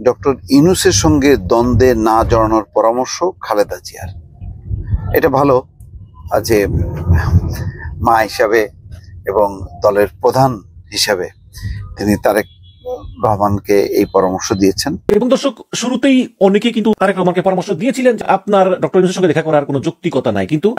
Doctor ইউনূসের সঙ্গে দ্বন্দ্বে না জড়ানোর পরামর্শ খালেদা জিয়ার। এটা ভালো যে মা হিসাবে এবং দলের প্রধান হিসাবে তিনি তারেক রহমানকে এই পরামর্শ দিয়েছেন। এবং দর্শক, শুরুতেই অনেকেই কিন্তু তারেক রহমানকে পরামর্শ দিয়েছিলেন আপনার ডক্টর ইউনূসের সঙ্গে দেখা করার কোনো যৌক্তিকতা নাই, কিন্তু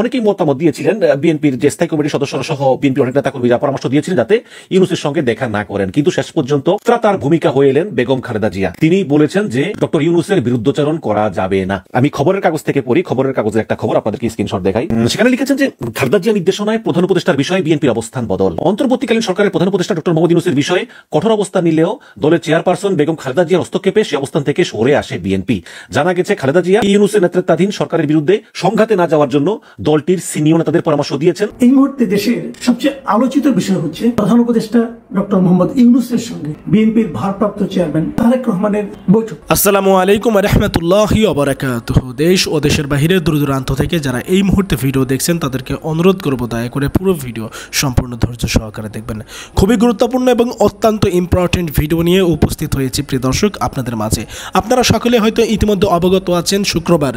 অনেকেই মতামত দিয়েছিলেন। বিএনপির যে স্থায়ী কমিটির সদস্যরা সহ বিএনপি অনেক নেতা কর্মীরা পরামর্শ দিয়েছিলেন যাতে ইউনূসের সঙ্গে দেখা না করেন, কিন্তু শেষ পর্যন্ত তার ভূমিকা হয়ে এলেন বেগম খালেদা জিয়া। তিনি বলেছেন যে ডক্টর ইউনূসের বিরুদ্ধাচরণ করা যাবে না। আমি খবরের কাগজ থেকে পড়ি, খবরের কাগজের একটা খবর আপনাদেরকে স্ক্রিনশট দেখাই। সেখানে লিখেছেন যে খালেদা জিয়া নির্দেশনায় প্রধান উপদেষ্টার বিষয়ে বিএনপির অবস্থান বদল। অন্তর্বর্তীকালীন সরকারের প্রধান উপদেষ্টা ডক্টর মোহাম্মদ ইউনূসের বিষয়ে কঠোর অবস্থান নিলেও দলের চেয়ারপারসন বেগম খালেদা জিয়ার হস্তক্ষেপে সে অবস্থান থেকে সরে আসে বিএনপি। জানা গেছে খালেদা জিয়া ইউনূসের নেতৃত্বাধীন সরকারের বিরুদ্ধে সংঘাতে না যাওয়ার জন্য দলটির সিনিয়র নেতাদের পরামর্শ দিয়েছেন। এই মুহূর্তে দেশের সবচেয়ে আলোচিত বিষয় হচ্ছে প্রধান উপদেষ্টা ডক্টর মোহাম্মদ ইউনূসের সঙ্গে বিএনপির ভারপ্রাপ্ত চেয়ারম্যান তারেক রহমানের বৈঠক। আসসালামু আলাইকুম ওয়া রাহমাতুল্লাহি ওয়া বারাকাতুহু। দেশ ও দেশের বাইরে দূর দূরান্ত থেকে যারা এই মুহূর্তে ভিডিও দেখছেন তাদেরকে অনুরোধ করব দয়া করে পুরো ভিডিও সম্পূর্ণ ধৈর্য সহকারে দেখবেন। খুবই গুরুত্বপূর্ণ এবং অত্যন্ত ইম্পর্টেন্ট ভিডিও নিয়ে উপস্থিত হয়েছি প্রিয় দর্শক আপনাদের মাঝে। আপনারা সকলে হয়তো ইতিমধ্যে অবগত আছেন, শুক্রবার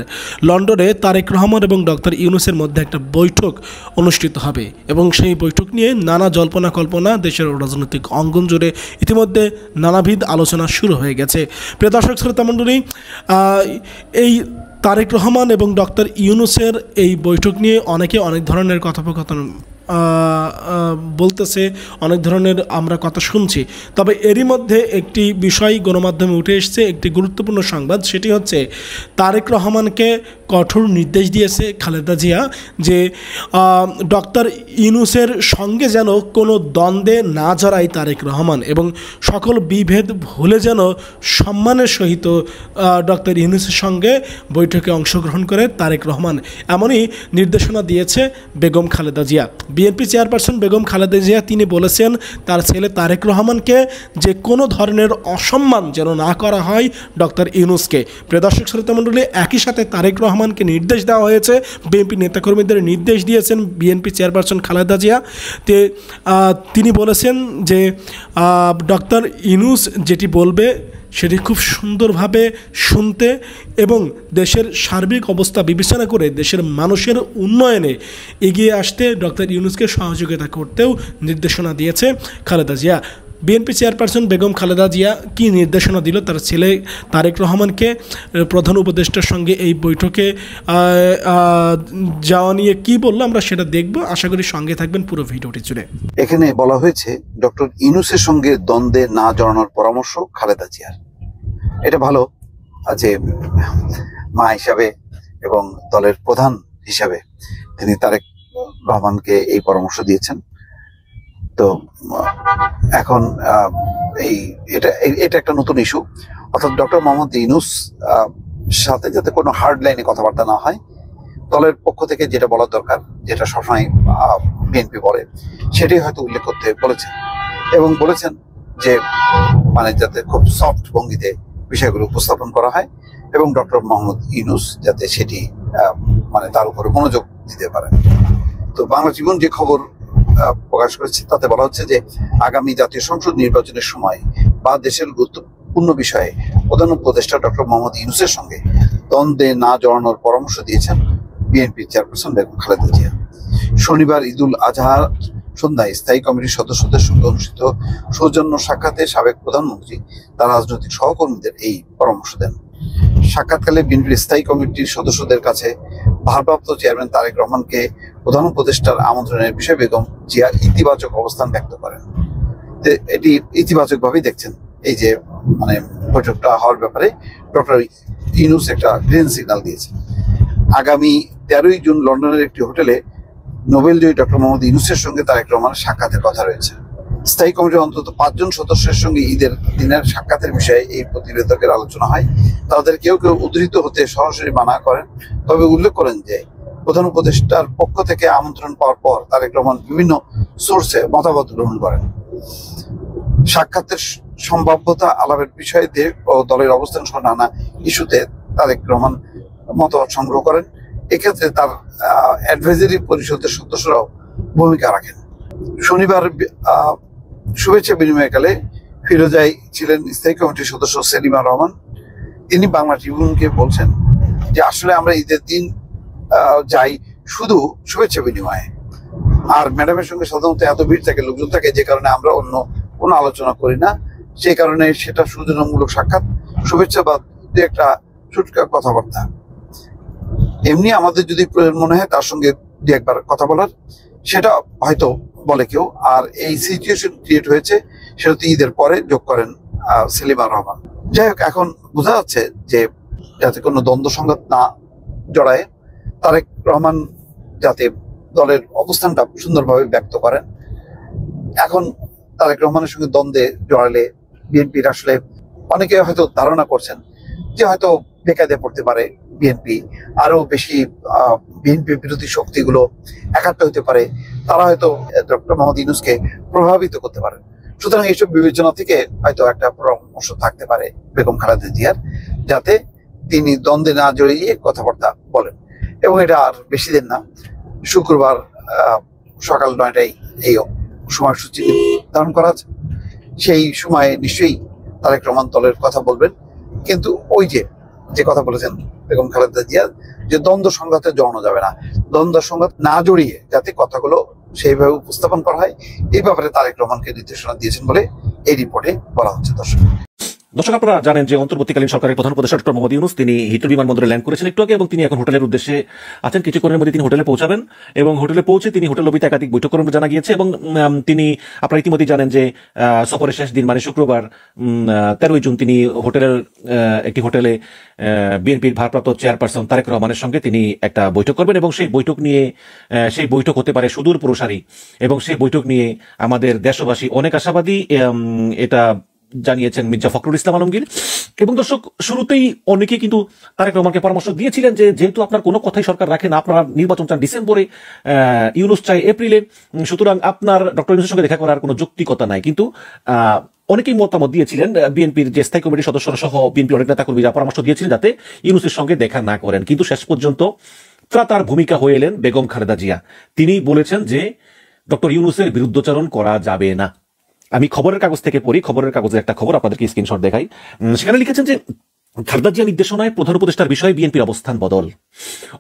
লন্ডনে তারেক রহমান এবং ডক্টর ইউনূসের মধ্যে একটা বৈঠক অনুষ্ঠিত হবে এবং সেই বৈঠক নিয়ে নানা জল্পনা কল্পনা দেশের রাজনৈতিক অঙ্গন জুড়ে ইতিমধ্যে নানাবিধ আলোচনা শুরু হয়ে গেছে। প্রিয় দর্শক শ্রোতা মণ্ডলী, এই তারেক রহমান এবং ডক্টর ইউনূসের এই বৈঠক নিয়ে অনেকে অনেক ধরনের কথোপকথন বলতেছে, অনেক ধরনের আমরা কথা শুনছি। তবে এরই মধ্যে একটি বিষয় গণমাধ্যমে উঠে এসেছে, একটি গুরুত্বপূর্ণ সংবাদ। সেটি হচ্ছে তারেক রহমানকে কঠোর নির্দেশ দিয়েছে খালেদা জিয়া যে ডক্টর ইউনূসের সঙ্গে যেন কোনো দ্বন্দ্বে না জড়ায় তারেক রহমান এবং সকল বিভেদ ভুলে যেন সম্মানের সহিত ডক্টর ইউনূসের সঙ্গে বৈঠকে অংশগ্রহণ করে তারেক রহমান। এমনই নির্দেশনা দিয়েছে বেগম খালেদা জিয়া। বিএনপি চেয়ারপারসন বেগম খালেদা জিয়া তিনি বলেছেন তার ছেলে তারেক রহমানকে যে কোনো ধরনের অসম্মান যেন না করা হয় ডক্টর ইউনূসকে। প্রিয় দর্শক শ্রোতা মণ্ডলী, একই সাথে তারেক রহমানকে নির্দেশ দেওয়া হয়েছে, বিএনপি নেতাকর্মীদের নির্দেশ দিয়েছেন বিএনপি চেয়ারপারসন খালেদা জিয়া। তিনি বলেছেন যে ডক্টর ইউনূস যেটি বলবে সেটি খুব সুন্দরভাবে শুনতে এবং দেশের সার্বিক অবস্থা বিবেচনা করে দেশের মানুষের উন্নয়নে এগিয়ে আসতে ডক্টর ইউনূসকে সহযোগিতা করতেও নির্দেশনা দিয়েছে খালেদা জিয়া। বিএনপি চেয়ারপারসন বেগম খালেদা জিয়া কী নির্দেশনা দিল তার ছেলে তারেক রহমানকে প্রধান উপদেষ্টার সঙ্গে এই বৈঠকে যাওয়া নিয়ে কী বললো আমরা সেটা দেখব। আশা করি সঙ্গে থাকবেন পুরো ভিডিওটি জুড়ে। এখানে বলা হয়েছে ডক্টর ইউনূসের সঙ্গে দ্বন্দ্বে না জড়ানোর পরামর্শ খালেদা জিয়ার। এটা ভালো যে মা হিসাবে এবং দলের প্রধান হিসাবে তিনি তারেক রহমানকে এই পরামর্শ দিয়েছেন। তো এখন এটা একটা নতুন ইস্যু, অর্থাৎ ডক্টর মোহাম্মদ ইউনূস সাথে যাতে কোনো হার্ড লাইনে কথাবার্তা না হয়, দলের পক্ষ থেকে যেটা বলার দরকার, যেটা সবসময় বিএনপি বলে, সেটাই হয়তো উল্লেখ করতে বলেছেন এবং বলেছেন যে মানে যাতে খুব সফট ভঙ্গিতে বিষয়গুলো উপস্থাপন করা হয় এবং ডক্টর মোহাম্মদ ইউনূস যাতে সেটি মানে তার উপরে মনোযোগ দিতে পারে। তো বাংলা জীবন যে খবর প্রকাশ করেছে তাতে বলা হচ্ছে যে আগামী জাতীয় সংসদ নির্বাচনের সময় বা দেশের গুরুত্বপূর্ণ বিষয়ে প্রধান উপদেষ্টা ডক্টর মোহাম্মদ ইউনূসের সঙ্গে দ্বন্দ্বে না জড়ানোর পরামর্শ দিয়েছেন বিএনপি চেয়ারপারসন বেগম খালেদা জিয়া। শনিবার ঈদুল আজহার সন্ধ্যায় স্থায়ী কমিটির সদস্যদের সঙ্গে অনুষ্ঠিত সৌজন্য সাক্ষাতে সাবেক প্রধানমন্ত্রী তার রাজনৈতিক সহকর্মীদের এই পরামর্শ দেন। সাক্ষাৎকালে বিএনপির স্থায়ী কমিটির সদস্যদের কাছে ভারপ্রাপ্ত চেয়ারম্যান তারেক রহমানকে প্রধান উপদেষ্টার আমন্ত্রণের বিষয়ে বেগম জিয়া ইতিবাচক অবস্থান ব্যক্ত করেন। এটি ইতিবাচক ভাবেই দেখছেন এই যে মানে বৈঠকটা হওয়ার ব্যাপারে ডক্টর ইউনূস একটা গ্রিন সিগন্যাল দিয়েছেন। আগামী 13ই জুন লন্ডনের একটি হোটেলে নোবেলজয়ী ডক্টর মোহাম্মদ ইউনূসের সঙ্গে তারেক রহমানের সাক্ষাতের কথা রয়েছে। স্থায়ী কমিটির অন্তত 5 জন সদস্যের সঙ্গে ঈদের দিনের সাক্ষাতের বিষয়ে এই প্রতিবেদকের আলোচনা হয়। তাদের কেউ কেউ উদ্ধৃত হতে সরাসরি মানা করেন, তবে উল্লেখ করেন যে প্রধান উপদেষ্টার পক্ষ থেকে আমন্ত্রণ পাওয়ার পর তারেক রহমান বিভিন্ন সোর্সে মতামত গ্রহণ করেন। সাক্ষাতের সম্ভাব্যতা আলাপের বিষয়ে দেশ ও দলের অবস্থান সহ নানা ইস্যুতে তারেক রহমান মতামত সংগ্রহ করেন। এক্ষেত্রে তার অ্যাডভাইজারি পরিষদের সদস্যরাও ভূমিকা রাখেন। শনিবার শুভেচ্ছা বিনিময়কালে ফিরোজায় ছিলেন স্থায়ী কমিটির সদস্য সেলিমা রহমান। তিনি বাংলা ট্রিবিউনকে বলছেন যে আসলে আমরা ঈদের দিন যাই শুধু শুভেচ্ছা বিনিময়ে, আর ম্যাডামের সঙ্গে সাধারণত এত ভিড় থাকে, লোকজন থাকে, যে কারণে আমরা অন্য কোনো আলোচনা করি না। সেই কারণে সেটা সৌজন্যমূলক সাক্ষাৎ, শুভেচ্ছা বা দু একটা ছুটকা কথাবার্তা। এমনি আমাদের যদি প্রয়োজন মনে হয় তার সঙ্গে দু একবার কথা বলার, সেটা হয়তো বলে কেউ। আর এই সিচুয়েশন ক্রিয়েট হয়েছে সেটা তো ঈদের পরে যোগ করেন সেলিমা রহমান। যাই হোক, এখন বোঝা যাচ্ছে যে যাতে কোনো দ্বন্দ্ব সংঘাত না জড়ায়, তারেক রহমান যাতে দলের অবস্থানটা সুন্দরভাবে ব্যক্ত করেন। এখন তারেক রহমানের সঙ্গে দ্বন্দ্বে জড়ালে বিএনপির আসলে অনেকে হয়তো ধারণা করছেন যে হয়তো বেকায়দায় পড়তে পারে বিএনপি, আরো বেশি বিএনপি বিরোধী শক্তিগুলো একাত্ম হতে পারে, তারা হয়তো ডক্টর মোহাম্মদ ইউনূসকে প্রভাবিত করতে পারে। সুতরাং এইসব বিবেচনা থেকে হয়তো একটা পরামর্শ থাকতে পারে বেগম খালেদা জিয়ার, যাতে তিনি দ্বন্দ্বে না জড়িয়ে কথাবার্তা বলেন। এবং এটা আর বেশি দিন না, শুক্রবার সকাল 9টায় এই সময়সূচি নির্ধারণ করা আছে। সেই সময়ে নিশ্চয়ই তারেক রহমান দলের কথা বলবেন, কিন্তু ওই যে কথা বলেছেন বেগম খালেদা জিয়া, যে দ্বন্দ্ব সংঘাতে জড়ানো যাবে না, দ্বন্দ্ব সংঘাত না জড়িয়ে যাতে কথাগুলো সেইভাবে উপস্থাপন করা হয়, এই ব্যাপারে তারেক রহমানকে নির্দেশনা দিয়েছেন বলে এই রিপোর্টে বলা হচ্ছে। দর্শক, আপনারা জানেন যে অন্তর্বর্তীকালীন সরকারের প্রধান উপদেষ্টা ডক্টর মোহাম্মদ ইউনূস তিনি হিথ্রো বিমানবন্দরে ল্যান্ড করেছেন একটু আগে, এবং তিনি এখন হোটেলের উদ্দেশ্যে আছেন। কিছুক্ষণের মধ্যে তিনি হোটেলে পৌঁছাবেন এবং হোটেলে পৌঁছে তিনি হোটেল লবিতে একাধিক বৈঠক করবেন জানা গিয়েছে। এবং তিনি, আপনারা ইতিমধ্যেই জানেন যে সফরের শেষ দিন মানে শুক্রবার 13ই জুন তিনি একটি হোটেলে বিএনপির ভারপ্রাপ্ত চেয়ারপারসন তারেক রহমানের সঙ্গে তিনি একটা বৈঠক করবেন, এবং সেই বৈঠক হতে পারে সুদূর প্রসারী, এবং সেই বৈঠক নিয়ে আমাদের দেশবাসী অনেক আশাবাদী, এটা জানিয়েছেন মির্জা ফখরুল ইসলাম আলমগীর। এবং দর্শক, শুরুতেই অনেকে কিন্তু তারেক রহমানকে পরামর্শ দিয়েছিলেন যে যেহেতু আপনার কোনো কথাই সরকার রাখে না, আপনারা নির্বাচন চান ডিসেম্বরে, ইউনূস চাই এপ্রিলে, সুতরাং আপনার ডক্টর ইউনূসের সঙ্গে দেখা করার কোনো যৌক্তিকতা নাই। কিন্তু অনেকেই মতামত দিয়েছিলেন, বিএনপির যে স্থায়ী কমিটির সদস্যরা সহ বিএনপি অনেক নেতা কর্মীরা পরামর্শ দিয়েছিলেন যাতে ইউনূসের সঙ্গে দেখা না করেন। কিন্তু শেষ পর্যন্ত তার ভূমিকা হয়ে এলেন বেগম খালেদা জিয়া। তিনি বলেছেন যে ডক্টর ইউনূসের বিরুদ্ধচারণ করা যাবে না। আমি খবরের কাগজ থেকে পড়ি, খবরের কাগজের একটা খবর আপনাদেরকে স্ক্রিনশট দেখাই। সেখানে লিখেছেন যে খালেদা জিয়া নির্দেশনায় প্রধান উপদেষ্টার বিষয়ে বিএনপির অবস্থান বদল।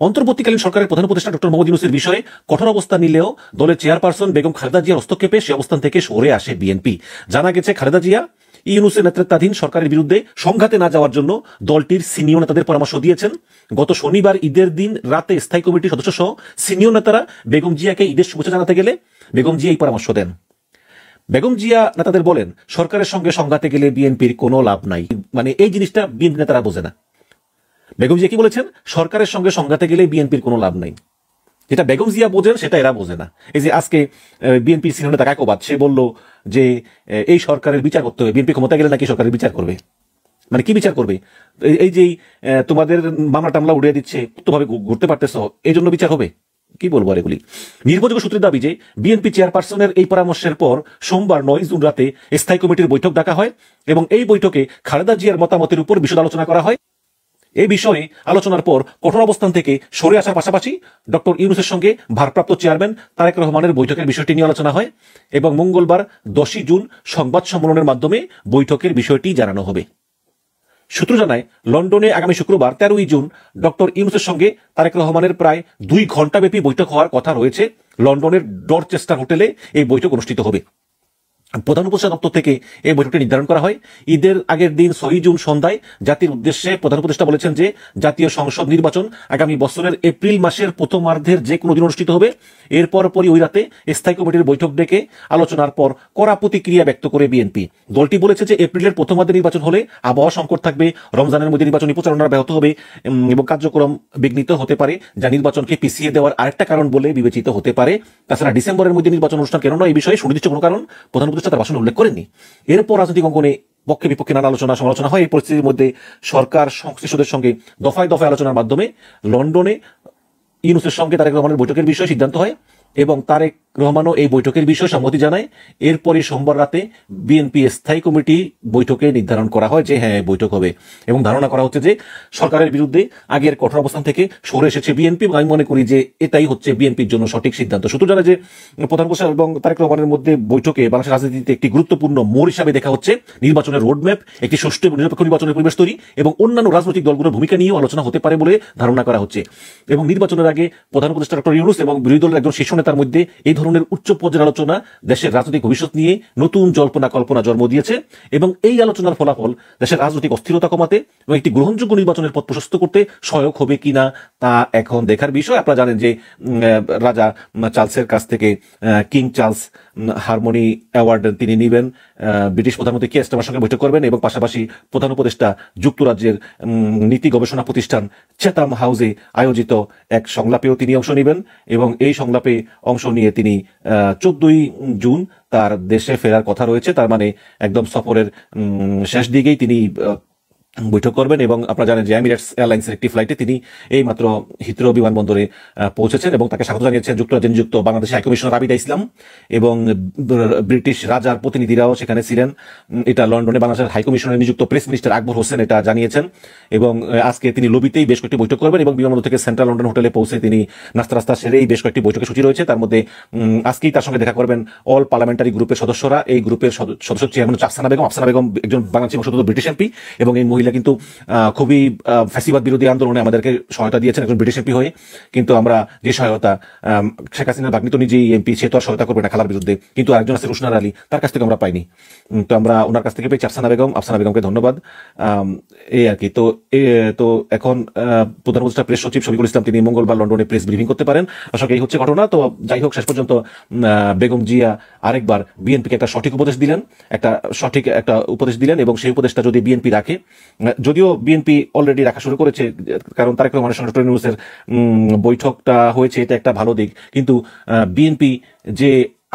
অন্তর্বর্তীকালীন সরকারের প্রধান উপদেষ্টা ডক্টর মোহাম্মদ ইউনূসের বিষয়ে কঠোর অবস্থান নিলেও দলের চেয়ারপারসন বেগম খালেদা জিয়ার হস্তক্ষেপে সে অবস্থান থেকে সরে আসে বিএনপি। জানা গেছে খালেদা জিয়া ইউনূসের নেতৃত্বাধীন সরকারের বিরুদ্ধে সংঘাতে না যাওয়ার জন্য দলটির সিনিয়র নেতাদের পরামর্শ দিয়েছেন। গত শনিবার ঈদের দিন রাতে স্থায়ী কমিটির সদস্য সহ সিনিয়র নেতারা বেগম জিয়াকে ঈদের শুভেচ্ছা জানাতে গেলে বেগম জিয়া এই পরামর্শ দেন। বেগম জিয়া নেতাদের বলেন, সরকারের সঙ্গে সংঘাতে গেলে বিএনপির কোনো লাভ নাই। মানে এই জিনিসটা বিএনপি নেতারা বোঝে না। বেগম জিয়া কি বলেছেন? সরকারের সঙ্গে সংঘাতে গেলে বিএনপির কোনো লাভ নাই। যেটা বেগম জিয়া বোঝেন সেটা এরা বোঝে না। এই যে আজকে বিএনপির সিনিয়র নেতা কাকবাদ, সে বলল যে এই সরকারের বিচার করতে হবে, বিএনপি ক্ষমতা গেলে নাকি সরকারের বিচার করবে। মানে কি বিচার করবে? এই যে তোমাদের মামলা টামলা উড়িয়ে দিচ্ছে, ভাবে ঘুরতে পারতেছ, এই জন্য বিচার হবে? কি বলবো আর এগুলি। নির্ভরযোগ্য সূত্রের দাবি যে বিএনপি চেয়ারপারসনের এই পরামর্শের পর সোমবার 9 জুন রাতে স্থায়ী কমিটির বৈঠক ডাকা হয় এবং এই বৈঠকে খালেদা জিয়ার মতামতের উপর বিশদ আলোচনা করা হয়। এই বিষয়ে আলোচনার পর কঠোর অবস্থান থেকে সরে আসার পাশাপাশি ডক্টর ইউনূসের সঙ্গে ভারপ্রাপ্ত চেয়ারম্যান তারেক রহমানের বৈঠকের বিষয়টি নিয়ে আলোচনা হয় এবং মঙ্গলবার 10 জুন সংবাদ সম্মেলনের মাধ্যমে বৈঠকের বিষয়টি জানানো হবে। সূত্র জানায়, লন্ডনে আগামী শুক্রবার 13ই জুন ডক্টর ইউনূসের সঙ্গে তারেক রহমানের প্রায় 2 ঘণ্টাব্যাপী বৈঠক হওয়ার কথা রয়েছে। লন্ডনের ডরচেস্টার হোটেলে এই বৈঠক অনুষ্ঠিত হবে। প্রধান উপদেষ্টা দপ্তর থেকে এই বৈঠকটি নির্ধারণ করা হয়। ঈদের আগের দিন 6 জুন সন্ধ্যায় জাতির উদ্দেশ্যে প্রধান উপদেষ্টা বলেছেন যে জাতীয় সংসদ নির্বাচন আগামী বছরের এপ্রিল মাসের প্রথমার্ধের যে কোনো দিন অনুষ্ঠিত হবে। এর পরপরই ওই রাতে স্থায়ী কমিটির বৈঠক ডেকে আলোচনার পর কড়া প্রতিক্রিয়া ব্যক্ত করে বিএনপি। দলটি বলেছে যে এপ্রিলের প্রথমার্ধে নির্বাচন হলে আবহাওয়া সংকট থাকবে, রমজানের মধ্যে নির্বাচনী প্রচারণা ব্যাহত হবে এবং কার্যক্রম বিঘ্নিত হতে পারে, যা নির্বাচনকে পিছিয়ে দেওয়ার আরেকটা কারণ বলে বিবেচিত হতে পারে। তাছাড়া ডিসেম্বরের মধ্যে নির্বাচন অনুষ্ঠান কেন নয়, এই বিষয়ে সুনির্দিষ্ট কোনো কারণ প্রধান তার ভাষণে উল্লেখ করেননি। এরপর রাজনৈতিক অঙ্গনে পক্ষে বিপক্ষে নানা আলোচনা সমালোচনা হয়। এই পরিস্থিতির মধ্যে সরকার সংশ্লিষ্টদের সঙ্গে দফায় দফায় আলোচনার মাধ্যমে লন্ডনে ইউনূসের সঙ্গে তারেক রহমানের বৈঠকের বিষয়ে সিদ্ধান্ত হয়। এবং তারেক রহমানও এই বৈঠকের বিষয়ে সম্মতি জানায়। এরপরে সোমবার রাতে বিএনপি স্থায়ী কমিটি বৈঠকে নির্ধারণ করা হয় যে হ্যাঁ বৈঠক হবে, এবং ধারণা করা হচ্ছে যে সরকারের বিরুদ্ধে আগের কঠোর অবস্থান থেকে সরে এসেছে বিএনপি। আমি মনে করি যে এটাই হচ্ছে বিএনপির জন্য সঠিক সিদ্ধান্ত। সূত্র জানা যে প্রধান উপদেষ্টা এবং তারেক রহমানের মধ্যে বৈঠকে বাংলাদেশের রাজনীতিতে একটি গুরুত্বপূর্ণ মোড় হিসাবে দেখা হচ্ছে নির্বাচনের রোডম্যাপ, একটি সুষ্ঠু এবং নিরপেক্ষ নির্বাচনের পরিবেশ তৈরি এবং অন্যান্য রাজনৈতিক দলগুলোর ভূমিকা নিয়েও আলোচনা হতে পারে বলে ধারণা করা হচ্ছে। এবং নির্বাচনের আগে প্রধান উপদেষ্টা ডক্টর ইউনূস এবং বিরোধী দলের একজন শীর্ষ নেতার মধ্যে এই ধরনের উচ্চ পর্যায়ের আলোচনা দেশের রাজনৈতিক ভবিষ্যৎ নিয়ে নতুন জল্পনা কল্পনা জন্ম দিয়েছে, এবং এই আলোচনার ফলাফল দেশের রাজনৈতিক অস্থিরতা কমাতে এবং একটি গ্রহণযোগ্য নির্বাচনের পথ প্রশস্ত করতে সহায়ক হবে কিনা তা এখন দেখার বিষয়। আপনারা জানেন যে রাজা চার্লসের কাছ থেকে কিং চার্লস হারমোনি অ্যাওয়ার্ড তিনি নেবেন, ব্রিটিশ প্রধানমন্ত্রী কিয়ার স্টারমারের সঙ্গে বৈঠক করবেন, এবং পাশাপাশি প্রধান উপদেষ্টা যুক্তরাজ্যের নীতি গবেষণা প্রতিষ্ঠান চ্যাথাম হাউসে আয়োজিত এক সংলাপেও তিনি অংশ নেবেন, এবং এই সংলাপে অংশ নিয়ে তিনি 14ই জুন তার দেশে ফেরার কথা রয়েছে। তার মানে একদম সফরের শেষ দিকেই তিনি বৈঠক করবেন। এবং আপনারা জানেন যে এমিরেটস এয়ারলাইন্সের একটি ফ্লাইটে তিনি এই মাত্র হিথ্রো বিমানবন্দরে পৌঁছেছেন, এবং তাকে স্বাগত জানিয়েছেন যুক্তরাজ্যে নিযুক্ত বাংলাদেশের হাইকমিশনার আবিদা ইসলাম, এবং ব্রিটিশ রাজার প্রতিনিধিরাও সেখানে ছিলেন। এটা লন্ডনে বাংলাদেশের হাইকমিশনারে নিযুক্ত প্রেস মিনিস্টার আকবর হোসেন এটা জানিয়েছেন। এবং আজকে তিনি লবিতেই বেশ কয়েকটি বৈঠক করবেন, এবং বিমানবন্দর থেকে সেন্ট্রাল লন্ডন হোটেলে পৌঁছে তিনি নাস্তা সেরেই বেশ কয়েকটি বৈঠকের সূচি রয়েছে। তার মধ্যে আজকেই তার সঙ্গে দেখা করবেন অল পার্লামেন্টারি গ্রুপের সদস্যরা। এই গ্রুপের সদস্য চেয়ারম্যান আফসানা বেগম একজন বাংলাদেশি বংশোদ্ভূত ব্রিটিশ এমপি, এবং এই মহিলা কিন্তু খুবই ফ্যাসিবাদ বিরোধী আন্দোলনে আমাদেরকে সহায়তা দিয়েছেন একজন ব্রিটিশ এমপি হয়ে। কিন্তু আমরা যে সহায়তা শেখ হাসিনার ভাগ্নি তো নিজেই এমপি, সে তো আর সহায়তা করবে না খালার বিরুদ্ধে, কিন্তু আরেকজন আছে রুশনার আলী, তার কাছ থেকে আমরা পাইনি। তো আমরা ওনার কাছ থেকে পেয়েছি আফসানা বেগমকে ধন্যবাদ। এই আর কি। তো এখন প্রধান উপদেষ্টা প্রেস সচিব শফিকুল ইসলাম তিনি মঙ্গলবার লন্ডনে প্রেস ব্রিফিং করতে পারেন। আসলে এই হচ্ছে ঘটনা। তো যাই হোক, শেষ পর্যন্ত বেগম জিয়া আরেকবার বিএনপিকে একটা সঠিক উপদেশ দিলেন, এবং সেই উপদেশটা যদি বিএনপি রাখে, যদিও বিএনপি অলরেডি রাখা শুরু করেছে, কারণ তারেক রহমানের সঙ্গে ডক্টর ইউনূসের বৈঠকটা হয়েছে, এটা একটা ভালো দিক। কিন্তু বিএনপি যে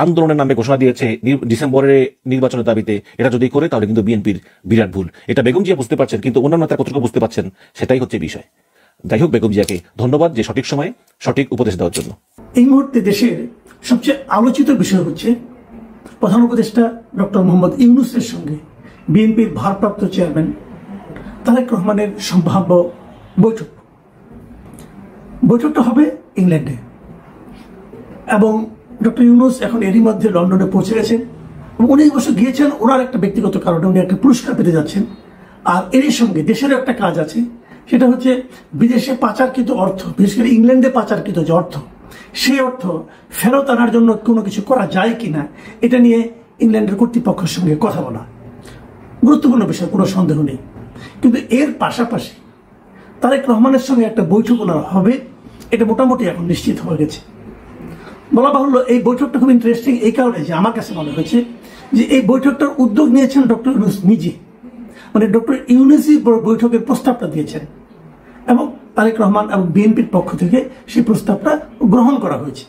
আন্দোলনের নামে ঘোষণা দিয়েছে ডিসেম্বরের নির্বাচনের দাবিতে, এটা যদি করে তাহলে কিন্তু বিএনপির বিরাট ভুল। এটা বেগম জিয়া বুঝতে পারছেন, কিন্তু অন্যান্য নেতারা কতটুকু বুঝতে পারছেন সেটাই হচ্ছে বিষয়। যাই হোক, বেগম জিয়াকে ধন্যবাদ যে সঠিক সময়ে সঠিক উপদেশ দেওয়ার জন্য। এই মুহূর্তে দেশের সবচেয়ে আলোচিত বিষয় হচ্ছে প্রধান উপদেষ্টা ডক্টর মোহাম্মদ ইউনূসের সঙ্গে বিএনপির ভারপ্রাপ্ত চেয়ারম্যান তারেক রহমানের সম্ভাব্য বৈঠকটা হবে ইংল্যান্ডে, এবং ডক্টর ইউনূস এখন এরই মধ্যে লন্ডনে পৌঁছে গেছেন। উনি অবশ্য গিয়েছেন ওনার একটা ব্যক্তিগত কারণে, উনি একটা পুরস্কার পেতে যাচ্ছেন। আর এরই সঙ্গে দেশের একটা কাজ আছে, সেটা হচ্ছে বিদেশে পাচারকৃত অর্থ, বিশেষ করে ইংল্যান্ডে পাচারকৃত যে অর্থ, সেই অর্থ ফেরত আনার জন্য কোনো কিছু করা যায় কিনা এটা নিয়ে ইংল্যান্ডের কর্তৃপক্ষের সঙ্গে কথা বলা গুরুত্বপূর্ণ বিষয়, কোনো সন্দেহ নেই। কিন্তু এর পাশাপাশি তারেক রহমানের সঙ্গে একটা বৈঠক ওনার হবে, এটা মোটামুটি এখন নিশ্চিত হয়ে গেছে। বলা বাহুল্য, এই বৈঠকটা খুব ইন্টারেস্টিং এই কারণে যে আমার কাছে মনে হয়েছে যে এই বৈঠকটার উদ্যোগ নিয়েছেন ডক্টর ইউনূস নিজে, মানে ডক্টর ইউনূসই বৈঠকের প্রস্তাবটা দিয়েছেন, এবং তারেক রহমান এবং বিএনপির পক্ষ থেকে সেই প্রস্তাবটা গ্রহণ করা হয়েছে।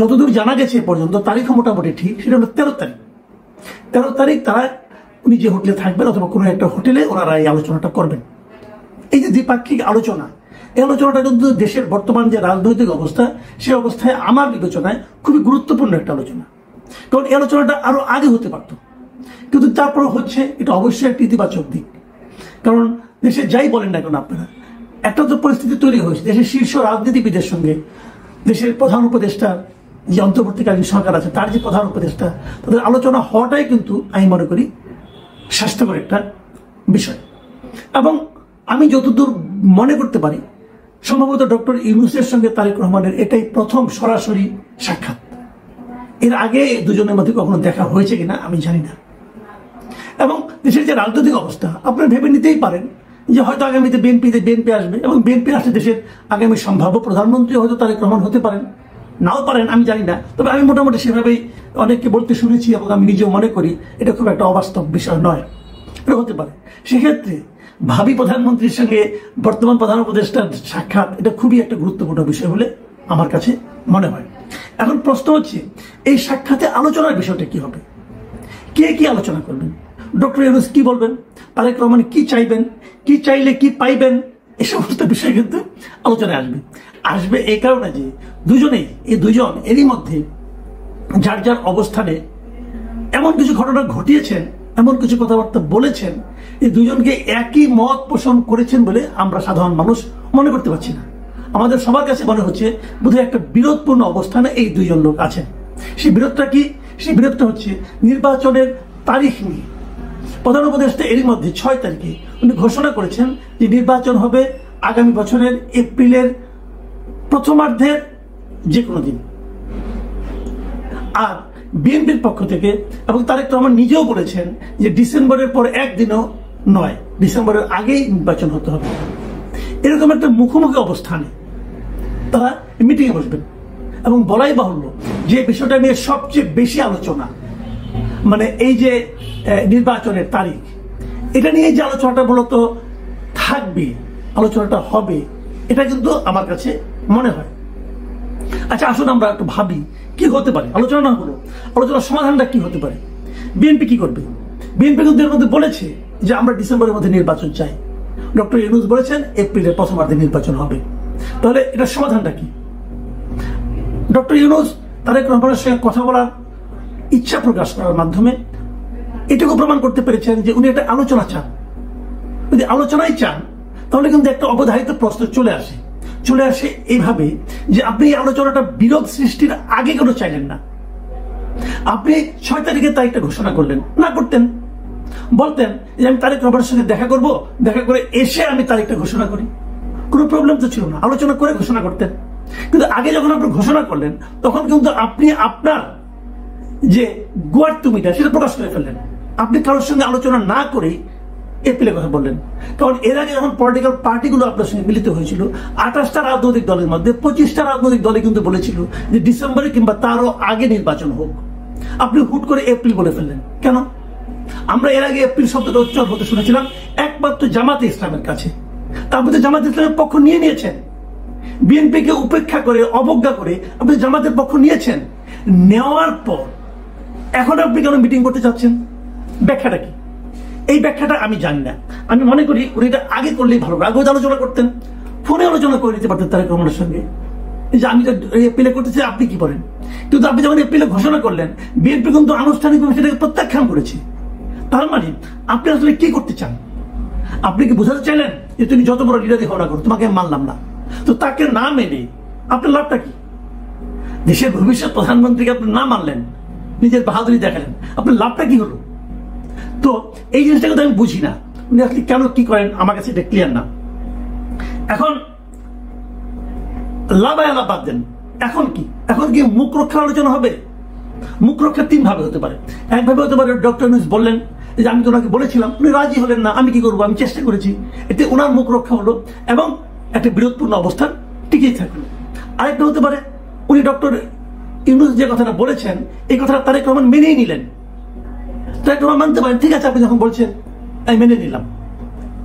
যতদূর জানা গেছে পর্যন্ত তারিখও মোটামুটি ঠিক, সেটা হলো 13 তারিখ তারা উনি যে হোটেলে থাকবেন অথবা কোনো একটা হোটেলে ওনারা এই আলোচনাটা করবেন। এই যে দ্বিপাক্ষিক আলোচনা, এই আলোচনাটা কিন্তু দেশের বর্তমান যে রাজনৈতিক অবস্থা, সেই অবস্থায় আমার বিবেচনায় খুবই গুরুত্বপূর্ণ একটা আলোচনা। কারণ এই আলোচনাটা আরো আগে হতে পারত, কিন্তু তারপর হচ্ছে, এটা অবশ্যই একটা ইতিবাচক দিক। কারণ দেশে যাই বলেন না কেন আপনারা, একটা তো পরিস্থিতি তৈরি হয়েছে দেশের শীর্ষ রাজনীতিবিদের সঙ্গে দেশের প্রধান উপদেষ্টা, যে অন্তর্বর্তীকালীন সরকার আছে তার যে প্রধান উপদেষ্টা, তাদের আলোচনা হওয়াটাই কিন্তু আমি মনে করি স্বাস্থ্যকর একটা বিষয়। এবং আমি যতদূর মনে করতে পারি, সম্ভবত ডক্টর ইউনূসের সঙ্গে তারেক রহমানের এটাই প্রথম সরাসরি সাক্ষাৎ। এর আগে দুজনের মধ্যে কখনো দেখা হয়েছে কিনা আমি জানি না। এবং দেশের যে রাজনৈতিক অবস্থা, আপনারা ভেবে নিতেই পারেন যে হয়তো আগামীতে বিএনপি আসবে, এবং বিএনপি আসলে দেশের আগামী সম্ভাব্য প্রধানমন্ত্রী হয়তো তারেক রহমান হতে পারেন, নাও পারেন, আমি জানি না। তবে আমি মোটামুটি সেভাবেই অনেককে বলতে শুনেছি, এবং আমি নিজেও মনে করি এটা খুব একটা অবাস্তব বিষয় নয়, এটা হতে পারে। সেক্ষেত্রে ভাবি প্রধানমন্ত্রীর সঙ্গে বর্তমান প্রধান উপদেষ্টার সাক্ষাৎ, এটা খুবই একটা গুরুত্বপূর্ণ বিষয় বলে আমার কাছে মনে হয়। এখন প্রশ্ন হচ্ছে, এই সাক্ষাতে আলোচনার বিষয়টা কি হবে, কে কি আলোচনা করবেন, ডক্টর ইউনূস কি বলবেন, তারেক রহমান কি চাইবেন, কি চাইলে কি পাইবেন, এই সমস্ত বিষয় কিন্তু আলোচনায় আসবে এই কারণে যে এই দুজন এরই মধ্যে যার যার অবস্থানে এমন কিছু ঘটনা ঘটিয়েছেন, এমন কিছু কথাবার্তা বলেছেন, এই দুজনকে একই মত পোষণ করেছেন বলে আমরা সাধারণ মানুষ মনে করতে পারছি না। আমাদের সবার কাছে মনে হচ্ছে বোধহয় একটা বিরোধপূর্ণ অবস্থানে এই দুইজন লোক আছেন। সেই বিরোধটা কি? সেই বিরোধটা হচ্ছে নির্বাচনের তারিখ নিয়ে। প্রধান উপদেষ্টা এরই মধ্যে 6 তারিখে উনি ঘোষণা করেছেন যে নির্বাচন হবে আগামী বছরের এপ্রিলের প্রথমার্ধের যে কোনো দিন। আর বিএনপির পক্ষ থেকে এবং তারেক রহমান নিজেও বলেছেন যে ডিসেম্বরের পর একদিনও নয়, ডিসেম্বরের আগেই নির্বাচন হতে হবে। এরকম একটা মুখোমুখি অবস্থানে তারা মিটিংয়ে বসবেন এবং বলাই বাহুল্য যে বিষয়টা নিয়ে সবচেয়ে বেশি আলোচনা, মানে এই যে নির্বাচনের তারিখ, এটা নিয়ে যে আলোচনাটা মূলত থাকবে, আলোচনাটা হবে, এটা কিন্তু আমার কাছে মনে হয়। আচ্ছা, আসুন আমরা একটু ভাবি কি হতে পারে। আলোচনা না হলো, আলোচনার সমাধানটা কি হতে পারে? বিএনপি কি করবে? বিএনপি কিন্তু এর মধ্যে বলেছে যে আমরা ডিসেম্বরের মধ্যে নির্বাচন চাই। ডক্টর ইউনূস বলেছেন এপ্রিলের প্রথমার্ধে নির্বাচন হবে। তাহলে এটার সমাধানটা কি? ডক্টর ইউনূস তারেক রহমানের সঙ্গে কথা বলার ইচ্ছা প্রকাশ করার মাধ্যমে এটুকু প্রমাণ করতে পেরেছেন যে উনি একটা আলোচনা চান। যদি আলোচনাই চান তাহলে কিন্তু একটা অবধারিত প্রশ্ন চলে আসে এইভাবে যে আপনি এই আলোচনাটা বিরোধ সৃষ্টির আগে কেন চাইলেন না? আপনি 6 তারিখে তারিখটা ঘোষণা করলেন, না করতেন বলতেন যে আমি তারেক রহমানের সঙ্গে দেখা করব, দেখা করে এসে আমি তারিখটা ঘোষণা করি, কোনো প্রবলেম তো ছিল না, আলোচনা করে ঘোষণা করতেন। কিন্তু আগে যখন আপনি ঘোষণা করলেন তখন কিন্তু আপনি আপনার যে গোয়ার তুমিটা সেটা প্রকাশ করে ফেললেন। আপনি কারোর সঙ্গে আলোচনা না করেই এপ্রিলের কথা বললেন। কারণ এর আগে যখন পলিটিক্যাল পার্টিগুলো আপনার সঙ্গে মিলিত হয়েছিল, 28টা রাজনৈতিক দলের মধ্যে 25টা রাজনৈতিক দলে কিন্তু বলেছিল যে ডিসেম্বরে কিংবা তারও আগে নির্বাচন হোক। আপনি হুট করে এপ্রিল বলে ফেললেন কেন? আমরা এর আগে এপ্রিল শব্দটা উচ্চারণ হতে শুনেছিলাম একমাত্র জামাতে ইসলামের কাছে। তারপর জামাতে ইসলামের পক্ষ নিয়ে নিয়েছেন, বিএনপিকে উপেক্ষা করে অবজ্ঞা করে আপনি জামাতের পক্ষ নিয়েছেন। নেওয়ার পর এখন আপনি কেন মিটিং করতে চাচ্ছেন? ব্যাখ্যাটা কি? এই ব্যাখ্যাটা আমি জানি না। আমি মনে করি উনি এটা আগে করলেই ভালো, আগেও আলোচনা করতেন, ফোনে আলোচনা করে নিতে পারতেন তারেক রহমানের সঙ্গে যে আমি এপ্রিলে করতে চাই, আপনি কি করেন। কিন্তু আপনি যখন এপ্রিলে ঘোষণা করলেন, বিএনপি কিন্তু আনুষ্ঠানিকভাবে সেটাকে প্রত্যাখ্যান করেছে। তার মানে আপনি আসলে কি করতে চান? আপনি কি বোঝাতে চাইলেন যে তুমি যত বড় লিডারই হওয়া করো, তোমাকে মানলাম না? তো তাকে না মেনে আপনার লাভটা কি? দেশের ভবিষ্যৎ প্রধানমন্ত্রীকে আপনি না মানলেন, নিজের বাহাদুরি দেখালেন, আপনার লাভটা কি হলো? তো এই জিনিসটা কিন্তু আমি বুঝি না, উনি আসলে কেন কি করেন আমার কাছে এটা ক্লিয়ার না। এখন লাভ বাদ দেন, এখন কি মুখ রক্ষার আলোচনা হবে? মুখ রক্ষা 3 ভাবে হতে পারে। একভাবে হতে পারে ডক্টর ইউনূস বললেন যে আমি তো ওনাকে বলেছিলাম, উনি রাজি হলেন না, আমি কি করবো, আমি চেষ্টা করেছি, এতে ওনার মুখ রক্ষা হলো এবং একটা বিরোধপূর্ণ অবস্থান টিকেই থাকলো। আরেকটা হতে পারে উনি ডক্টর ইউনূস যে কথাটা বলেছেন এই কথাটা তারেক রহমান মেনেই নিলেন। তারেক রহমান মানতে পারেন, ঠিক আছে আপনি যখন বলছেন আমি মেনে নিলাম,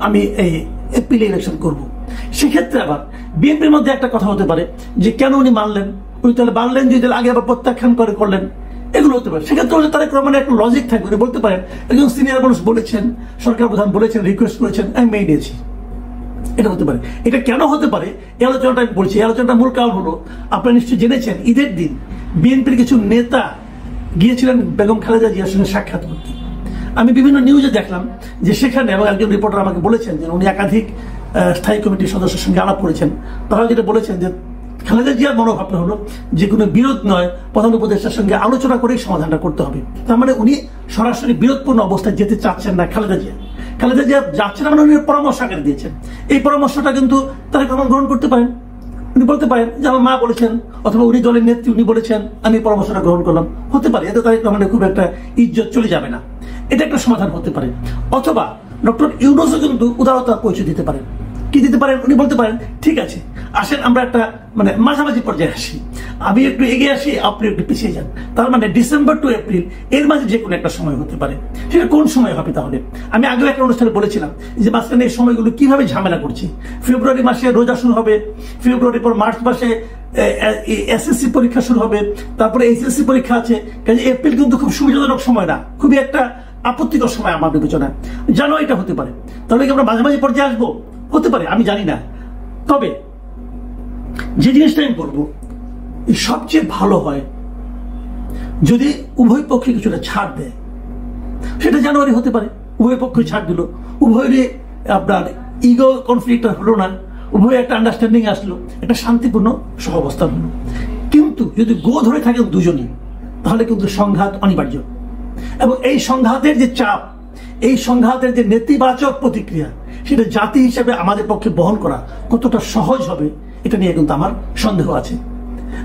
আমি এই এপ্রিলে ইলেকশন করব। সেক্ষেত্রে আবার বিএনপির মধ্যে একটা কথা হতে পারে যে কেন উনি মানলেন, উনি তাহলে মানলেন যে আগে আবার প্রত্যাখ্যান করলেন, এগুলো হতে পারে। সেক্ষেত্রে তারেক রহমানের একটা লজিক থাকবে, উনি বলতে পারেন একজন সিনিয়র মানুষ বলেছেন, সরকার প্রধান বলেছেন, রিকোয়েস্ট করেছেন, আমি মেনে নিয়েছি। এটা হতে পারে। এটা কেন হতে পারে এই আলোচনাটা আমি বলছি। এই আলোচনাটা মূল কারণ হলো আপনারা নিশ্চয়ই জেনেছেন ঈদের দিন বিএনপির কিছু নেতা গিয়েছিলেন বেগম খালেদা জিয়ার সঙ্গে সাক্ষাৎ করতে। আমি বিভিন্ন নিউজে দেখলাম যে সেখানে, এবং একজন রিপোর্টার আমাকে বলেছেন যে উনি একাধিক স্থায়ী কমিটির সদস্যের সঙ্গে আলাপ করেছেন, তারা যেটা বলেছেন যে খালেদা জিয়ার মনোভাবটা হলো যে কোনো বিরোধ নয়, প্রধান উপদেষ্টার সঙ্গে আলোচনা করেই সমাধানটা করতে হবে। তার মানে উনি সরাসরি বিরোধপূর্ণ অবস্থায় যেতে চাচ্ছেন না খালেদা জিয়া যাচ্ছেন, মানে উনি পরামর্শ আকারে দিয়েছেন। এই পরামর্শটা কিন্তু তারেক রহমান গ্রহণ করতে পারেন। উনি বলতে পারেন যে আমার মা বলেছেন, অথবা উনি দলের নেত্রী উনি বলেছেন, আমি পরামর্শটা গ্রহণ করলাম, হতে পারে। এতে তারেক রহমানের খুব একটা ইজ্জত চলে যাবে না, এটা একটা সমাধান হতে পারে। অথবা ডক্টর ইউনূসও কিন্তু উদারতার পরিচয় দিতে পারেন। কি দিতে পারেন? উনি বলতে পারেন ঠিক আছে আসেন আমরা একটা মাঝামাঝি পর্যায়ে আসি, আমি একটু এগিয়ে আসি, আপনি একটু পিছিয়ে যান। তার মানে ডিসেম্বর টু এপ্রিল এর মাঝে যে কোনো একটা সময় হতে পারে। সেটা কোন সময় হবে তাহলে? আমি আগেও একটা অনুষ্ঠানে বলেছিলাম যে মাঝখানে এই সময়গুলো কিভাবে ঝামেলা করছি। ফেব্রুয়ারি মাসে রোজা শুরু হবে, ফেব্রুয়ারি পর মার্চ মাসে এসএসসি পরীক্ষা শুরু হবে, তারপরে এইচএসসি পরীক্ষা আছে। কাজে এপ্রিল কিন্তু খুব সুবিধাজনক সময় না, খুবই একটা আপত্তিকর সময় আমার বিবেচনায়। জানুয়ারিটা হতে পারে। তাহলে কি আমরা মাঝামাঝি পর্যায়ে আসবো? হতে পারে, আমি জানি না। তবে যে জিনিসটা আমি বলবো, সবচেয়ে ভালো হয় যদি উভয় পক্ষে কিছুটা ছাড় দেয়। সেটা জানুয়ারি হতে পারে, উভয় পক্ষ ছাড় দিল, উভয়েরই আপনার ইগো কনফ্লিক্ট হলো না, উভয় একটা আন্ডারস্ট্যান্ডিং আসলো, একটা শান্তিপূর্ণ সহাবস্থান হলো। কিন্তু যদি গো ধরে থাকেন দুজনই, তাহলে কিন্তু সংঘাত অনিবার্য। এবং এই সংঘাতের যে চাপ, এই সংঘাতের যে নেতিবাচক প্রতিক্রিয়া, সেটা জাতি হিসেবে আমাদের পক্ষে বহন করা কতটা সহজ হবে, এটা নিয়ে কিন্তু আমার সন্দেহ আছে।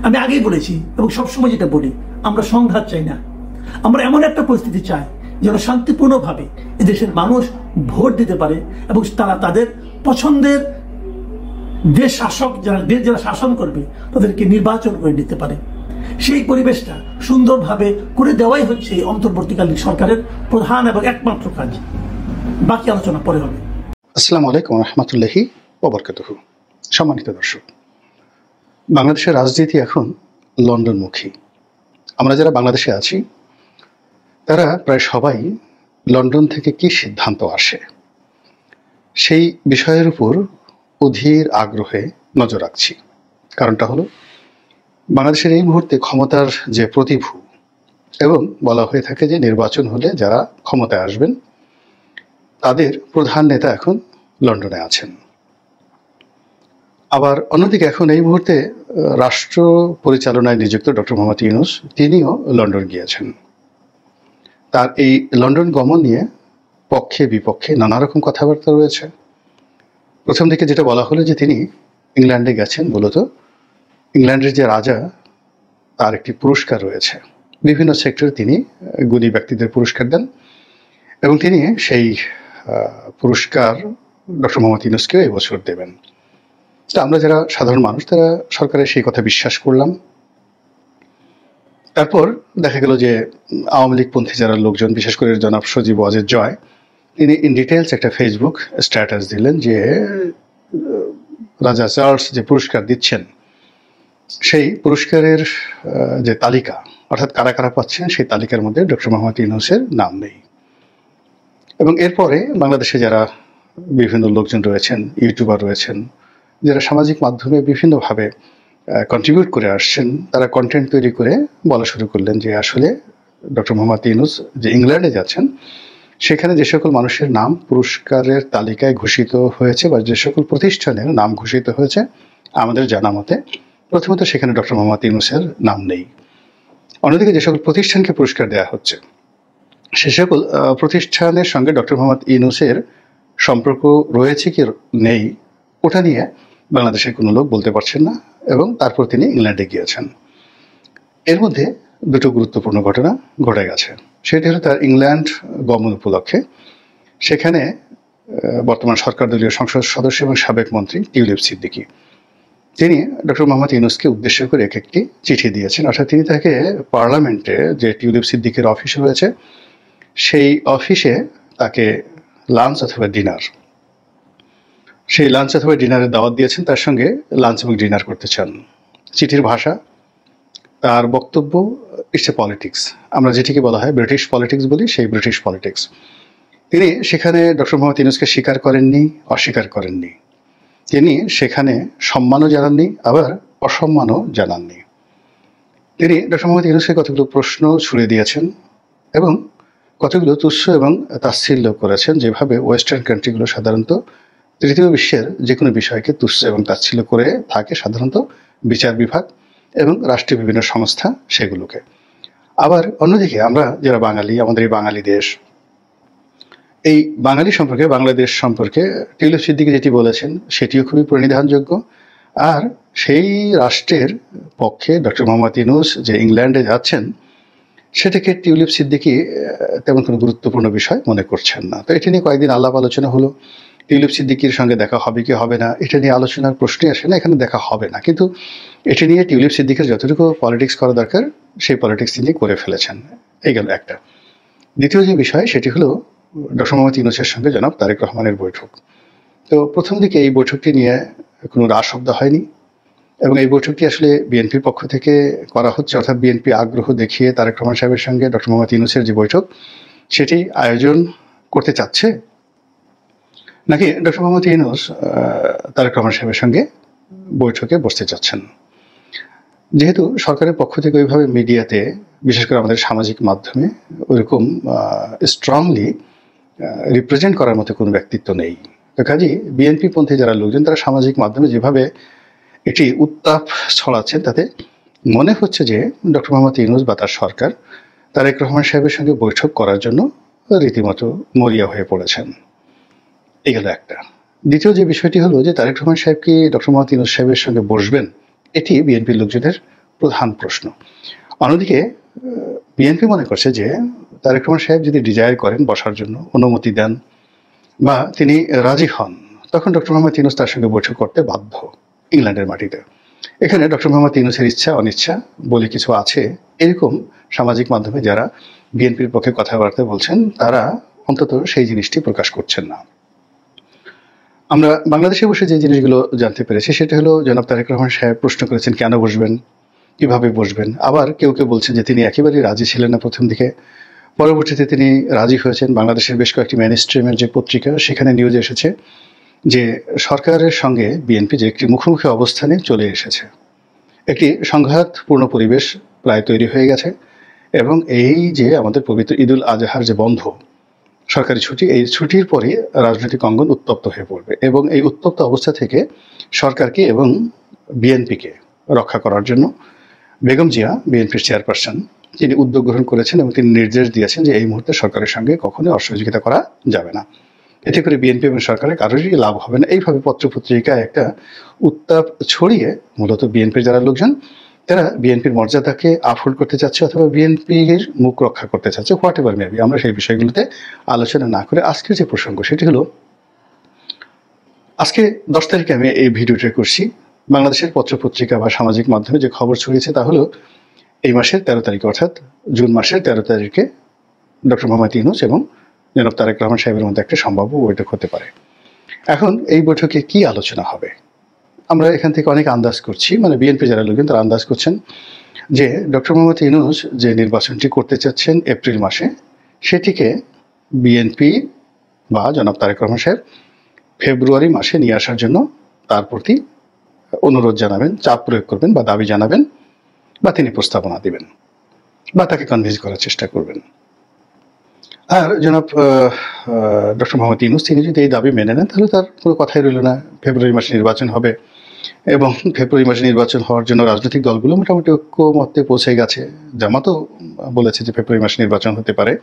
আমি আগেই বলেছি এবং সবসময় যেটা বলি, আমরা সংঘাত চাই না। আমরা এমন একটা পরিস্থিতি চাই যেন শান্তিপূর্ণভাবে এদেশের মানুষ ভোট দিতে পারে এবং তারা তাদের পছন্দের দেশ শাসক, যারা শাসন করবে তাদেরকে নির্বাচন করে নিতে পারে। সেই পরিবেশটা সুন্দরভাবে করে দেওয়াই হচ্ছে এই অন্তর্বর্তীকালীন সরকারের প্রধান এবং একমাত্র কাজ। বাকি আলোচনা পরে হবে। আসসালামু আলাইকুম রহমতুল্লাহি ওয়া বারাকাতুহু। সম্মানিত দর্শক, বাংলাদেশের রাজনীতি এখন লন্ডনমুখী। আমরা যারা বাংলাদেশে আছি তারা প্রায় সবাই লন্ডন থেকে কি সিদ্ধান্ত আসে সেই বিষয়ের উপর অধীর আগ্রহে নজর রাখছি। কারণটা হলো, বাংলাদেশের এই মুহূর্তে ক্ষমতার যে প্রতিভূ, এবং বলা হয়ে থাকে যে নির্বাচন হলে যারা ক্ষমতায় আসবেন তাদের প্রধান নেতা এখন লন্ডনে আছেন। আবার অন্যদিকে এখন এই মুহূর্তে রাষ্ট্র পরিচালনায় নিযুক্ত ডক্টর মোহাম্মদ ইউনূস, তিনিও লন্ডন গিয়েছেন। তার এই লন্ডন গমন নিয়ে পক্ষে বিপক্ষে নানা রকম কথাবার্তা রয়েছে। প্রথম দিকে যেটা বলা হলো যে তিনি ইংল্যান্ডে গেছেন, মূলত ইংল্যান্ডের যে রাজা তার একটি পুরস্কার রয়েছে, বিভিন্ন সেক্টরে তিনি গুণী ব্যক্তিদের পুরস্কার দেন এবং তিনি সেই পুরস্কার ডক্টর মোহাম্মদ ইউনূসকেও এবছর দেবেন। তো আমরা যারা সাধারণ মানুষ তারা সরকারের সেই কথা বিশ্বাস করলাম। তারপর দেখা গেল যে আওয়ামী লীগপন্থী যারা লোকজন, বিশেষ করে জনাব সজীব ওয়াজেদ জয়, তিনি ইন ডিটেলস একটা ফেসবুক স্ট্যাটাস দিলেন যে রাজা চার্লস যে পুরস্কার দিচ্ছেন সেই পুরস্কারের যে তালিকা, অর্থাৎ কারা কারা পাচ্ছেন সেই তালিকার মধ্যে ডক্টর মোহাম্মদ ইউনূসের নাম নেই। এবং এরপরে বাংলাদেশে যারা বিভিন্ন লোকজন রয়েছেন, ইউটিউবার রয়েছেন, যারা সামাজিক মাধ্যমে বিভিন্নভাবে কন্ট্রিবিউট করে আসছেন, তারা কন্টেন্ট তৈরি করে বলা শুরু করলেন যে আসলে ডক্টর মোহাম্মদ ইউনূস যে ইংল্যান্ডে যাচ্ছেন সেখানে যে সকল মানুষের নাম পুরস্কারের তালিকায় ঘোষিত হয়েছে বা যে সকল প্রতিষ্ঠানের নাম ঘোষিত হয়েছে, আমাদের জানা মতে প্রথমত সেখানে ডক্টর মোহাম্মদ ইউনূসের নাম নেই। অন্যদিকে যে সকল প্রতিষ্ঠানকে পুরস্কার দেওয়া হচ্ছে সে সকল প্রতিষ্ঠানের সঙ্গে ডক্টর মোহাম্মদ ইউনূসের সম্পর্ক রয়েছে কি নেই, ওটা নিয়ে বাংলাদেশের কোনো লোক বলতে পারছেন না। এবং তারপর তিনি ইংল্যান্ডে গিয়েছেন। এর মধ্যে দুটো গুরুত্বপূর্ণ ঘটনা ঘটে গেছে। সেটি হলো তার ইংল্যান্ড গমন উপলক্ষে সেখানে বর্তমান সরকার দলীয় সংসদ সদস্য এবং সাবেক মন্ত্রী টিউলিপ সিদ্দিকী, তিনি ডক্টর মোহাম্মদ ইউনূসকে উদ্দেশ্য করে এক একটি চিঠি দিয়েছেন। অর্থাৎ তিনি তাকে পার্লামেন্টে যে টিউলিপ সিদ্দিকীর অফিস রয়েছে সেই অফিসে তাকে লাঞ্চ অথবা ডিনার, সেই লাঞ্চ অথবা ডিনারের দাওয়াত দিয়েছেন, তার সঙ্গে লাঞ্চ এবং ডিনার করতে চান। চিঠির ভাষা, তার বক্তব্য, ইটস এ পলিটিক্স। আমরা যেটিকে বলা হয় ব্রিটিশ পলিটিক্স বলি, সেই ব্রিটিশ পলিটিক্স। তিনি সেখানে ডক্টর মোহাম্মদ ইউনূসকে স্বীকার করেননি, অস্বীকার করেননি। তিনি সেখানে সম্মানও জানাননি, আবার অসম্মানও জানাননি। তিনি ডক্টর মোহাম্মদ ইউনূসকে কতগুলো প্রশ্ন ছুড়ে দিয়েছেন এবং কতগুলো তুচ্ছ এবং তাচ্ছিল্য করেছেন, যেভাবে ওয়েস্টার্ন কান্ট্রিগুলো সাধারণত তৃতীয় বিশ্বের যে কোনো বিষয়কে তুচ্ছ এবং তাচ্ছিল্য করে থাকে, সাধারণত বিচার বিভাগ এবং রাষ্ট্রীয় বিভিন্ন সংস্থা সেগুলোকে। আবার অন্যদিকে আমরা যারা বাঙালি, আমাদের এই বাঙালি দেশ, এই বাঙালি সম্পর্কে, বাংলাদেশ সম্পর্কে টিউলিপ সিদ্দিকী যেটি বলেছেন সেটিও খুবই প্রণিধানযোগ্য। আর সেই রাষ্ট্রের পক্ষে ডক্টর মোহাম্মদ ইউনূস যে ইংল্যান্ডে যাচ্ছেন সেটাকে টিউলিপ সিদ্দিকী তেমন কোনো গুরুত্বপূর্ণ বিষয় মনে করছেন না। তো এটা নিয়ে কয়েকদিন আলাপ আলোচনা হলো। টিউলিপ সিদ্দিকীর সঙ্গে দেখা হবে কি হবে না এটা নিয়ে আলোচনার প্রশ্নই আসে না, এখানে দেখা হবে না। কিন্তু এটা নিয়ে টিউলিপ সিদ্দিকীর যতটুকু পলিটিক্স করা দরকার সেই পলিটিক্স তিনি করে ফেলেছেন। এই গেল একটা। দ্বিতীয় যে বিষয় সেটি হলো ডক্টর মোহাম্মদ ইউনূসের সঙ্গে জনাব তারেক রহমানের বৈঠক। তো প্রথম দিকে এই বৈঠকটি নিয়ে কোনো রাশ শব্দ হয়নি এবং এই বৈঠকটি আসলে বিএনপির পক্ষ থেকে করা হচ্ছে, অর্থাৎ বিএনপি আগ্রহ দেখিয়ে তারেক রহমান সাহেবের সঙ্গে ডক্টর মোহাম্মদ ইউনূসের যে বৈঠক সেটি আয়োজন করতে চাচ্ছে, নাকি ডক্টর মোহাম্মদ ইউনূস তারেক রহমান সাহেবের সঙ্গে বৈঠকে বসতে চাচ্ছেন। যেহেতু সরকারের পক্ষ থেকে ওইভাবে মিডিয়াতে, বিশেষ করে আমাদের সামাজিক মাধ্যমে ওইরকম স্ট্রংলি রিপ্রেজেন্ট করার মতো কোনো ব্যক্তিত্ব নেই, তো কাজেই বিএনপি পন্থী যারা লোকজন তারা সামাজিক মাধ্যমে যেভাবে একটি উত্তাপ ছড়াচ্ছেন, তাতে মনে হচ্ছে যে ডক্টর মোহাম্মদ ইউনূস বা তার সরকার তারেক রহমান সাহেবের সঙ্গে বৈঠক করার জন্য রীতিমতো মরিয়া হয়ে পড়েছেন। এই গেল একটা। দ্বিতীয় যে বিষয়টি হলো যে তারেক রহমান সাহেব কি ডক্টর মোহাম্মদ ইউনূস সাহেবের সঙ্গে বসবেন, এটি বিএনপির লোকজনের প্রধান প্রশ্ন। অন্যদিকে বিএনপি মনে করছে যে তারেক রহমান সাহেব যদি ডিজায়ার করেন বসার জন্য, অনুমতি দেন বা তিনি রাজি হন, তখন ডক্টর মোহাম্মদ ইউনূস তার সঙ্গে বৈঠক করতে বাধ্য ইংল্যান্ডের মাটিতে। এখানে ডক্টর মোহাম্মদ ইউনূসের ইচ্ছা অনিচ্ছা বলে কিছু আছে, এরকম সামাজিক মাধ্যমে যারা বিএনপির পক্ষে কথাবার্তা বলছেন তারা অন্তত সেই জিনিসটি প্রকাশ করছেন না। আমরা বাংলাদেশে বসে যে জিনিসগুলো জানতে পেরেছি সেটা হলো জনাব তারেক রহমান সাহেব প্রশ্ন করেছেন কেন বসবেন, কিভাবে বসবেন। আবার কেউ কেউ বলছেন যে তিনি একেবারেই রাজি ছিলেন না প্রথম দিকে, পরবর্তীতে তিনি রাজি হয়েছেন। বাংলাদেশের বেশ কয়েকটি মেইনস্ট্রিমের যে পত্রিকা সেখানে নিউজ এসেছে যে সরকারের সঙ্গে বিএনপি যে একটি মুখোমুখি অবস্থানে চলে এসেছে, একটি সংঘাতপূর্ণ পরিবেশ প্রায় তৈরি হয়ে গেছে এবং এই যে আমাদের পবিত্র ঈদুল আজহার যে বন্ধ সরকারি ছুটি, এই ছুটির পরে রাজনৈতিক অঙ্গন উত্তপ্ত হয়ে পড়বে এবং এই উত্তপ্ত অবস্থা থেকে সরকারকে এবং বিএনপিকে রক্ষা করার জন্য বেগম জিয়া, বিএনপির চেয়ারপারসন, তিনি উদ্যোগ গ্রহণ করেছেন এবং তিনি নির্দেশ দিয়েছেন যে এই মুহূর্তে সরকারের সঙ্গে কখনোই অসহযোগিতা করা যাবে না, এতে করে বিএনপি এবং সরকারের কারোরই লাভ হবে না। এইভাবে পত্রপত্রিকায় একটা উত্তাপ ছড়িয়ে মূলত বিএনপির যারা লোকজন তারা বিএনপির মর্যাদাকে আপহোল্ড করতে চাচ্ছে অথবা বিএনপির মুখ রক্ষা করতে চাচ্ছে, হোয়াট এভার মেবি। আমরা সেই বিষয়গুলোতে আলোচনা না করে আজকের যে প্রসঙ্গ সেটি হলো, আজকে 10 তারিখে আমি এই ভিডিওটা করছি। বাংলাদেশের পত্রপত্রিকা বা সামাজিক মাধ্যমে যে খবর ছড়িয়েছে তা হলো এই মাসের 13 তারিখে অর্থাৎ জুন মাসের 13 তারিখে ডক্টর মোহাম্মদ ইউনূস এবং জনাব তারেক রহমান সাহেবের মধ্যে একটা সম্ভাব্য বৈঠক হতে পারে। এখন এই বৈঠকে কি আলোচনা হবে আমরা এখান থেকে অনেক আন্দাজ করছি, মানে বিএনপি যারা লোকজন তারা আন্দাজ করছেন যে ডক্টর মোহাম্মদ ইউনূস যে নির্বাচনটি করতে চাচ্ছেন এপ্রিল মাসে, সেটিকে বিএনপি বা জনাব তারেক রহমান সাহেব ফেব্রুয়ারি মাসে নিয়ে আসার জন্য তার প্রতি অনুরোধ জানাবেন, চাপ প্রয়োগ করবেন বা দাবি জানাবেন বা তিনি প্রস্তাবনা দিবেন বা তাকে কনভিন্স করার চেষ্টা করবেন। আর জনাব ডক্টর মোহাম্মদ ইউনূস তিনি যদি এই দাবি মেনে নেন তাহলে তার কোনো কথাই রইল না, ফেব্রুয়ারি মাসে নির্বাচন হবে এবং ফেব্রুয়ারি মাসে নির্বাচন হওয়ার জন্য রাজনৈতিক দলগুলো মোটামুটি ঐক্যমত্যে পৌঁছে গেছে। জামাতও বলেছে যে ফেব্রুয়ারি মাসে নির্বাচন হতে পারে,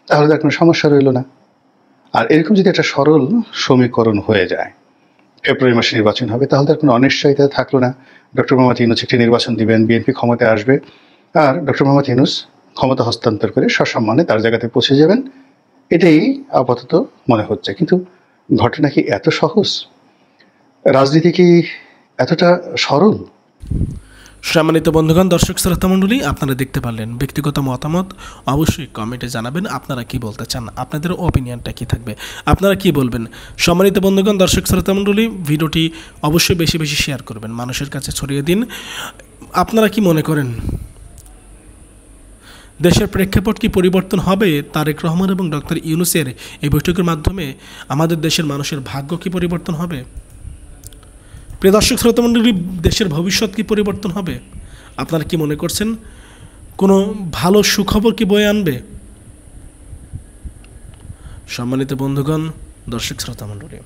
তাহলে তার কোনো সমস্যা রইল না। আর এরকম যদি একটা সরল সমীকরণ হয়ে যায় ফেব্রুয়ারি মাসে নির্বাচন হবে, তাহলে তার কোনো অনিশ্চয়তা থাকলো না। ডক্টর মোহাম্মদ ইউনূস একটি নির্বাচন দিবেন, বিএনপি ক্ষমতায় আসবে, আর ডক্টর মোহাম্মদ ইউনূস ক্ষমতা হস্তান্তর করে সসম্মানে তার জায়গাতে পৌঁছে যাবেন, এটাই আপাতত মনে হচ্ছে। কিন্তু ঘটনা কি এত সহজ? রাজনীতি কি এতটা সরল? সম্মানিত বন্ধুগণ, দর্শক শ্রোতা মণ্ডলী, আপনারা দেখতে পারলেন। ব্যক্তিগত মতামত অবশ্যই কমেন্টে জানাবেন, আপনারা কি বলতে চান, আপনাদের ওপিনিয়নটা কি থাকবে, আপনারা কি বলবেন। সম্মানিত বন্ধুগণ, দর্শক শ্রোতা মণ্ডলী, ভিডিওটি অবশ্যই বেশি বেশি শেয়ার করবেন, মানুষের কাছে ছড়িয়ে দিন। আপনারা কি মনে করেন দেশের প্রেক্ষাপট কি পরিবর্তন হবে তারেক রহমান এবং ডক্টর ইউনূসের এই বৈঠকের মাধ্যমে? আমাদের দেশের মানুষের ভাগ্য কি পরিবর্তন হবে? প্রিয় দর্শক শ্রোতা মণ্ডলী, দেশের ভবিষ্যৎ কি পরিবর্তন হবে? আপনারা কি মনে করছেন কোনো ভালো সুখবর কি বয়ে আনবে? সম্মানিত বন্ধুগণ, দর্শক শ্রোতা মণ্ডলী,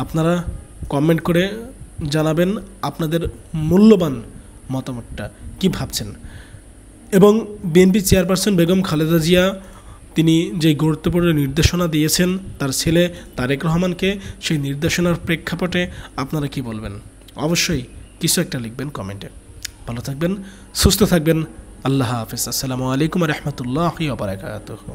আপনারা কমেন্ট করে জানাবেন আপনাদের মূল্যবান মতামতটা, কি ভাবছেন। এবং বিএনপি চেয়ারপারসন বেগম খালেদা জিয়া তিনি যে গুরুত্বপূর্ণ নির্দেশনা দিয়েছেন তার ছেলে তারেক রহমানকে, সেই নির্দেশনার প্রেক্ষাপটে আপনারা কি বলবেন? অবশ্যই কিছু একটা লিখবেন কমেন্টে। ভালো থাকবেন, সুস্থ থাকবেন। আল্লাহ হাফেজ। আসসালামু আলাইকুম রহমতুল্লাহি ওয়া বারাকাতুহু।